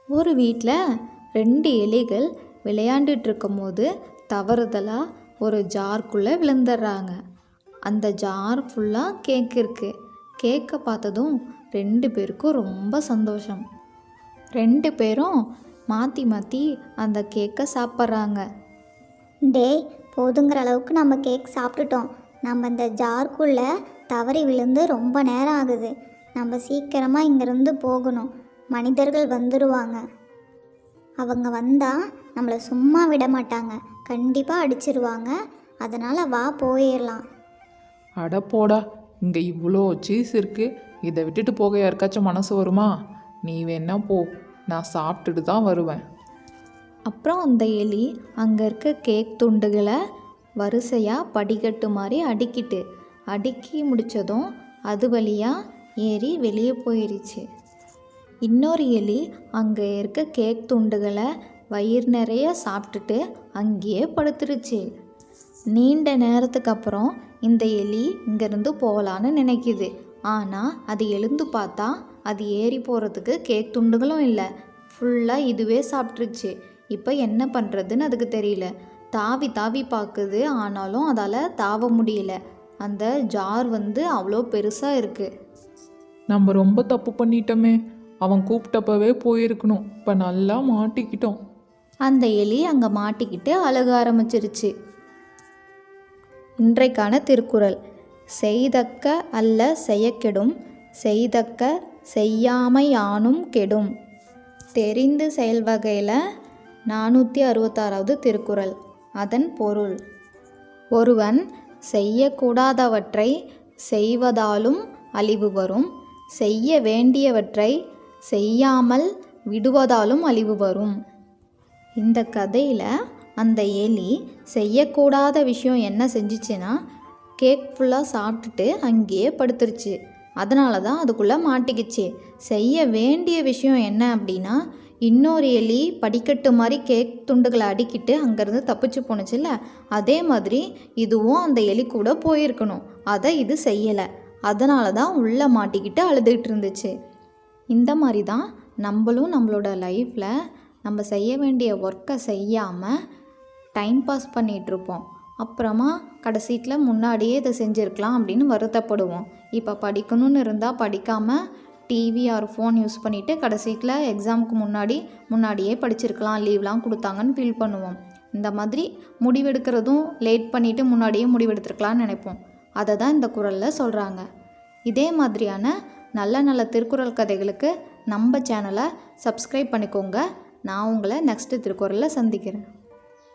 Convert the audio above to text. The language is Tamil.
ஒரு வீட்டில் 2 எலிகள் விளையாண்டுட்டு இருக்கும்போது தவறுதலாக ஒரு ஜார்க்குள்ளே விழுந்துடுறாங்க. அந்த ஜார் ஃபுல்லாக கேக் இருக்குது. கேக்கை பார்த்ததும் 2 பேருக்கும் ரொம்ப சந்தோஷம். 2 பேரும் மாற்றி மாற்றி அந்த கேக்கை சாப்பிட்றாங்க. டேய், போதுங்கிற அளவுக்கு நம்ம கேக் சாப்பிட்டுட்டோம். நம்ம இந்த ஜார்க்குள்ளே தவறி விழுந்து ரொம்ப நேரம் ஆகுது. நம்ம சீக்கிரமாக இங்கேருந்து போகணும். மனிதர்கள் வந்துடுவாங்க. அவங்க வந்தால் நம்மளை சும்மா விட மாட்டாங்க, கண்டிப்பாக அடிச்சிருவாங்க. அதனால் வா போயிடலாம். அட போடா, இங்கே இவ்வளோ சீஸ் இருக்குது, இதை விட்டுட்டு போக யாருக்காச்சும் மனசு வருமா? நீ வேணா போ, நான் சாப்பிட்டுட்டு தான் வருவேன். அப்புறம் அந்த எலி அங்கே இருக்க கேக் துண்டுகளை வரிசையாக படிக்கட்டு மாதிரி அடுக்கி முடித்ததும் அது வழியாக ஏறி வெளியே போயிடுச்சு. இன்னொரு எலி அங்கே இருக்க கேக் துண்டுகளை வயிறு நிறைய சாப்பிட்டுட்டு அங்கேயே படுத்துருச்சு. நீண்ட நேரத்துக்கு அப்புறம் இந்த எலி இங்கேருந்து போகலான்னு நினைக்கிது. ஆனால் அது எழுந்து பார்த்தா அது ஏறி போகிறதுக்கு கேக் துண்டுகளும் இல்லை, ஃபுல்லாக இதுவே சாப்பிட்ருச்சு. இப்போ என்ன பண்ணுறதுன்னு அதுக்கு தெரியல. தாவி தாவி பார்க்குது, ஆனாலும் அதால் தாவ முடியல. அந்த ஜார் அவ்வளோ பெருசாக இருக்குது. நம்ம ரொம்ப தப்பு பண்ணிட்டோமே, அவன் கூப்பிட்டப்பவே போயிருக்கணும். இப்போ நல்லா மாட்டிக்கிட்டோம். அந்த எலி அங்கே மாட்டிக்கிட்டு அழுக ஆரம்பிச்சிருச்சு. இன்றைக்கான திருக்குறள்: செய்தக்க அல்ல செய்யக்கெடும், செய்தக்க செய்யாமை யானும் கெடும். தெரிந்து செயல்வகையில் 466வது திருக்குறள். அதன் பொருள்: ஒருவன் செய்யக்கூடாதவற்றை செய்வதாலும் அழிவு வரும், செய்ய வேண்டியவற்றை செய்யாமல் விடுவதாலும் அழிவு வரும். இந்த கதையில் அந்த எலி செய்யக்கூடாத விஷயம் என்ன செஞ்சிச்சுன்னா, கேக் ஃபுல்லாக சாப்பிட்டுட்டு அங்கேயே படுத்துருச்சு. அதனால தான் அதுக்குள்ளே மாட்டிக்கிச்சு. செய்ய வேண்டிய விஷயம் என்ன அப்படின்னா, இன்னொரு எலி படிக்கட்டு மாதிரி கேக் துண்டுகளை அடுக்கிட்டு அங்கேருந்து தப்பிச்சு போணுச்சுல்ல, அதே மாதிரி இதுவும் அந்த எலி கூட போயிருக்கணும். அதை இது செய்யலை. அதனால தான் உள்ளே மாட்டிக்கிட்டு அழுதுகிட்டு இருந்துச்சு. இந்த மாதிரி தான் நம்மளும் நம்மளோட லைஃப்பில் நம்ம செய்ய வேண்டிய ஒர்க்கை செய்யாமல் டைம் பாஸ் பண்ணிகிட்ருப்போம். அப்புறமா கடைசீட்டில் முன்னாடியே இதை செஞ்சுருக்கலாம் அப்படின்னு வருத்தப்படுவோம். இப்போ படிக்கணும்னு இருந்தால் படிக்காமல் டிவி ஆர் ஃபோன் யூஸ் பண்ணிவிட்டு கடைசீட்டில் எக்ஸாமுக்கு முன்னாடியே படிச்சிருக்கலாம், லீவ்லாம் கொடுத்தாங்கன்னு ஃபீல் பண்ணுவோம். இந்த மாதிரி முடிவெடுக்கிறதும் லேட் பண்ணிவிட்டு முன்னாடியே முடிவெடுத்துருக்கலான்னு நினைப்போம். அதை தான் இந்த குறளில் சொல்கிறாங்க. இதே மாதிரியான நல்ல நல்ல திருக்குறள் கதைகளுக்கு நம்ம சேனலை சப்ஸ்கிரைப் பண்ணிக்கோங்க. நான் உங்களை நெக்ஸ்ட்டு திருக்குறளில் சந்திக்கிறேன்.